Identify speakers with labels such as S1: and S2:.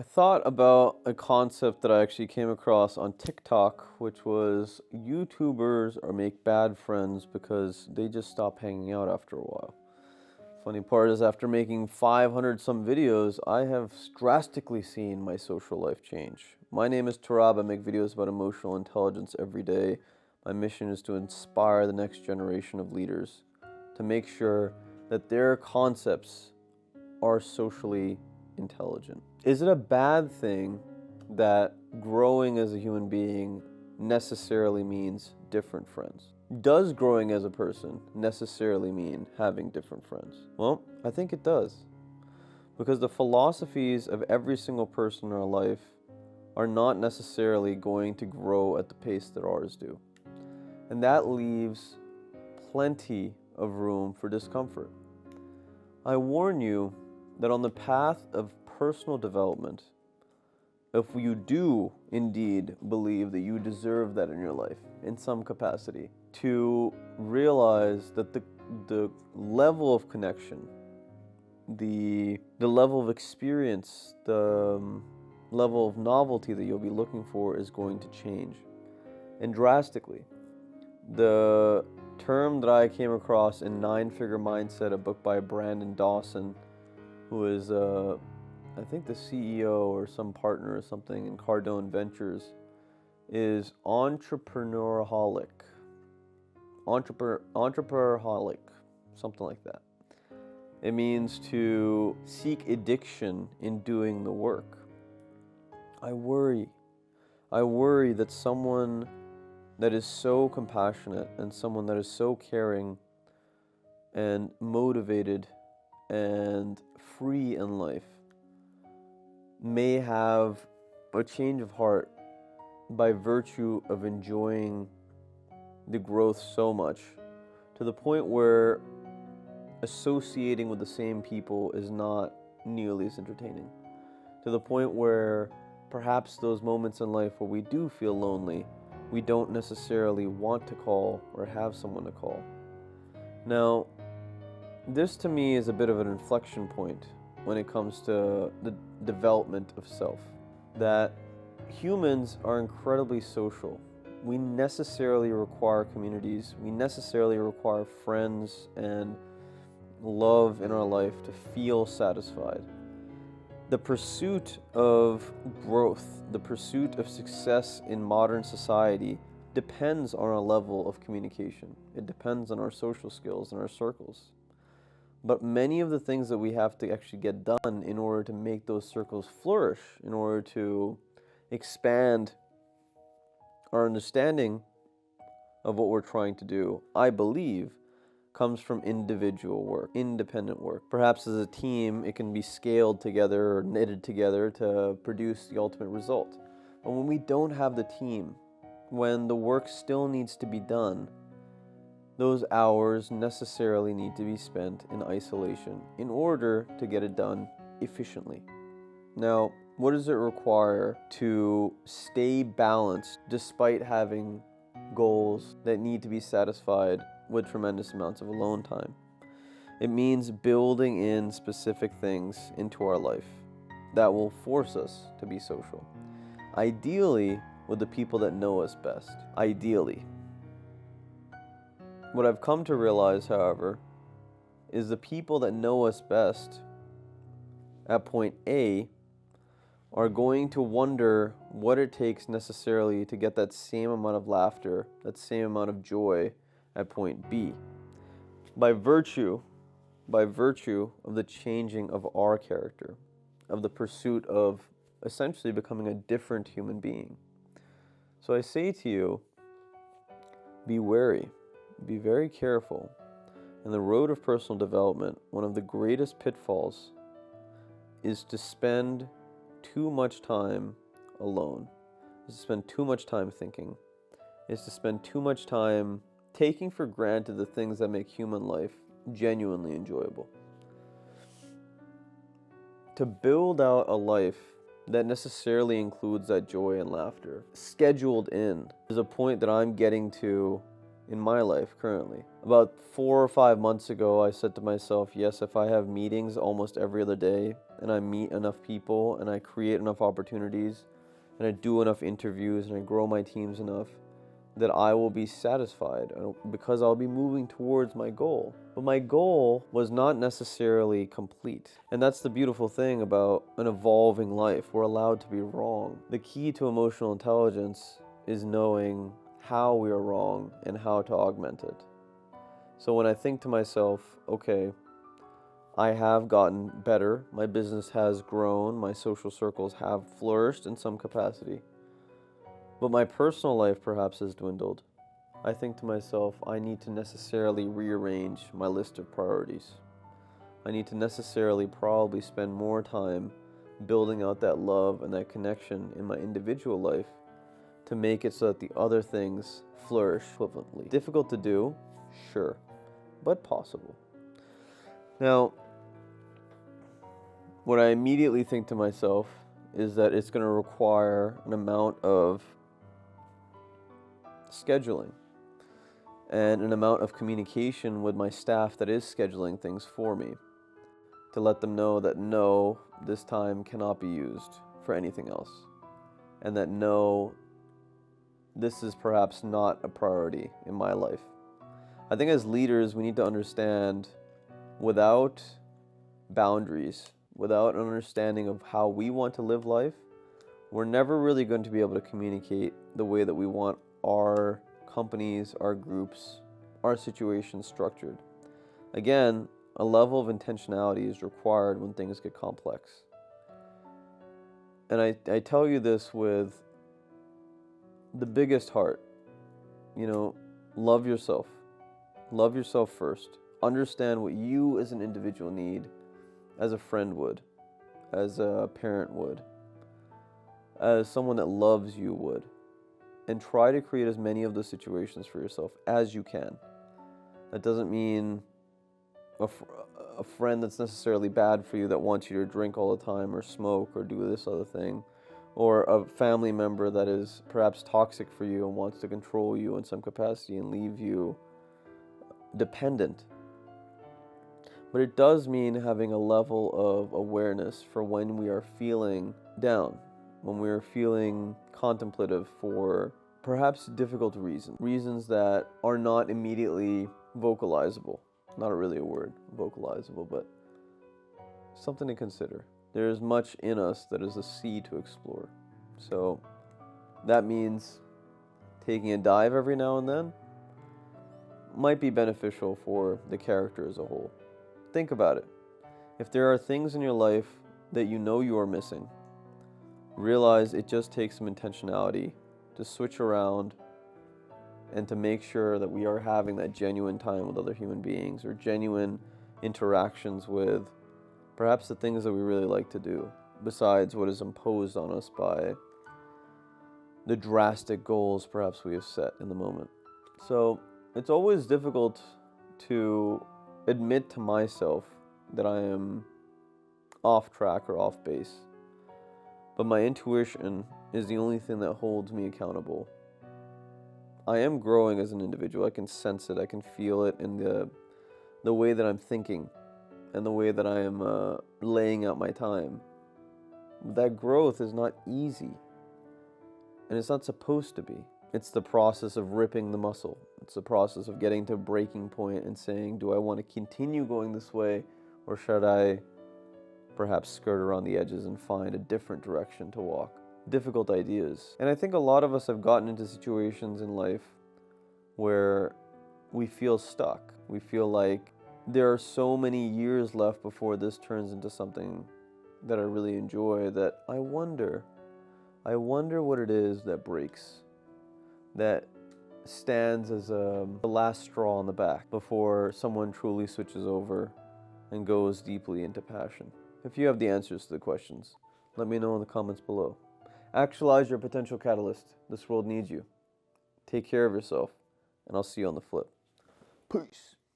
S1: I thought about a concept that I actually came across on TikTok, which was YouTubers are make bad friends because they just stop hanging out after a while. Funny part is, after making 500 some videos, I have drastically seen my social life change. My name is Turab. I make videos about emotional intelligence every day. My mission is to inspire the next generation of leaders to make sure that their concepts are socially intelligent. Is it a bad thing that growing as a human being necessarily means different friends? Does growing as a person necessarily mean having different friends? Well, I think it does. Because the philosophies of every single person in our life are not necessarily going to grow at the pace that ours do. And that leaves plenty of room for discomfort. I warn you that on the path of personal development, if you do indeed believe that you deserve that in your life in some capacity, to realize that the level of connection, the level of experience, the level of novelty that you'll be looking for is going to change, and drastically. The term that I came across in Nine Figure Mindset, a book by Brandon Dawson, who is, I think, the CEO or some partner or something in Cardone Ventures, is entrepreneuraholic. Entrepreneuraholic, something like that. It means to seek addiction in doing the work. I worry that someone that is so compassionate and someone that is so caring and motivated and free in life may have a change of heart by virtue of enjoying the growth so much, to the point where associating with the same people is not nearly as entertaining, to the point where perhaps those moments in life where we do feel lonely, we don't necessarily want to call or have someone to call. Now, this to me is a bit of an inflection point when it comes to the development of self. That humans are incredibly social. We necessarily require communities. We necessarily require friends and love in our life to feel satisfied. The pursuit of growth, the pursuit of success in modern society depends on our level of communication. It depends on our social skills and our circles. But many of the things that we have to actually get done in order to make those circles flourish, in order to expand our understanding of what we're trying to do, I believe, comes from individual work, independent work. Perhaps as a team, it can be scaled together or knitted together to produce the ultimate result. But when we don't have the team, when the work still needs to be done, those hours necessarily need to be spent in isolation in order to get it done efficiently. Now, what does it require to stay balanced despite having goals that need to be satisfied with tremendous amounts of alone time? It means building in specific things into our life that will force us to be social. Ideally, with the people that know us best. Ideally. What I've come to realize, however, is the people that know us best at point A are going to wonder what it takes necessarily to get that same amount of laughter, that same amount of joy at point B. By virtue of the changing of our character, of the pursuit of essentially becoming a different human being. So I say to you, be wary, be very careful. In the road of personal development, one of the greatest pitfalls is to spend too much time alone, is to spend too much time thinking, is to spend too much time taking for granted the things that make human life genuinely enjoyable. To build out a life that necessarily includes that joy and laughter, scheduled in, is a point that I'm getting to in my life currently. About 4 or 5 months ago, I said to myself, yes, if I have meetings almost every other day and I meet enough people and I create enough opportunities and I do enough interviews and I grow my teams enough, that I will be satisfied because I'll be moving towards my goal. But my goal was not necessarily complete. And that's the beautiful thing about an evolving life. We're allowed to be wrong. The key to emotional intelligence is knowing how we are wrong and how to augment it. So when I think to myself, okay, I have gotten better, my business has grown, my social circles have flourished in some capacity, but my personal life perhaps has dwindled. I think to myself, I need to necessarily rearrange my list of priorities. I need to necessarily probably spend more time building out that love and that connection in my individual life to make it so that the other things flourish equivalently. Difficult to do, sure, but possible. Now, what I immediately think to myself is that it's going to require an amount of scheduling and an amount of communication with my staff that is scheduling things for me to let them know that no, this time cannot be used for anything else, and that no, this is perhaps not a priority in my life. I think as leaders, we need to understand without boundaries, without an understanding of how we want to live life, we're never really going to be able to communicate the way that we want our companies, our groups, our situations structured. Again, a level of intentionality is required when things get complex. And I tell you this with the biggest heart. Love yourself. Love yourself first. Understand what you as an individual need, as a friend would, as a parent would, as someone that loves you would. And try to create as many of those situations for yourself as you can. That doesn't mean a friend that's necessarily bad for you that wants you to drink all the time or smoke or do this other thing, or a family member that is perhaps toxic for you and wants to control you in some capacity and leave you dependent. But it does mean having a level of awareness for when we are feeling down, when we are feeling contemplative for perhaps difficult reasons that are not immediately vocalizable. Not really a word, vocalizable, but something to consider. There is much in us that is a sea to explore. So that means taking a dive every now and then might be beneficial for the character as a whole. Think about it. If there are things in your life that you know you are missing, realize it just takes some intentionality to switch around and to make sure that we are having that genuine time with other human beings or genuine interactions with perhaps the things that we really like to do, besides what is imposed on us by the drastic goals perhaps we have set in the moment. So it's always difficult to admit to myself that I am off track or off base. But my intuition is the only thing that holds me accountable. I am growing as an individual. I can sense it. I can feel it in the way that I'm thinking and the way that I am laying out my time. That growth is not easy. And it's not supposed to be. It's the process of ripping the muscle. It's the process of getting to a breaking point and saying, do I want to continue going this way, or should I perhaps skirt around the edges and find a different direction to walk? Difficult ideas. And I think a lot of us have gotten into situations in life where we feel stuck. We feel like there are so many years left before this turns into something that I really enjoy that I wonder what it is that breaks, that stands as the last straw on the back before someone truly switches over and goes deeply into passion. If you have the answers to the questions, let me know in the comments below. Actualize your potential catalyst. This world needs you. Take care of yourself, and I'll see you on the flip. Peace.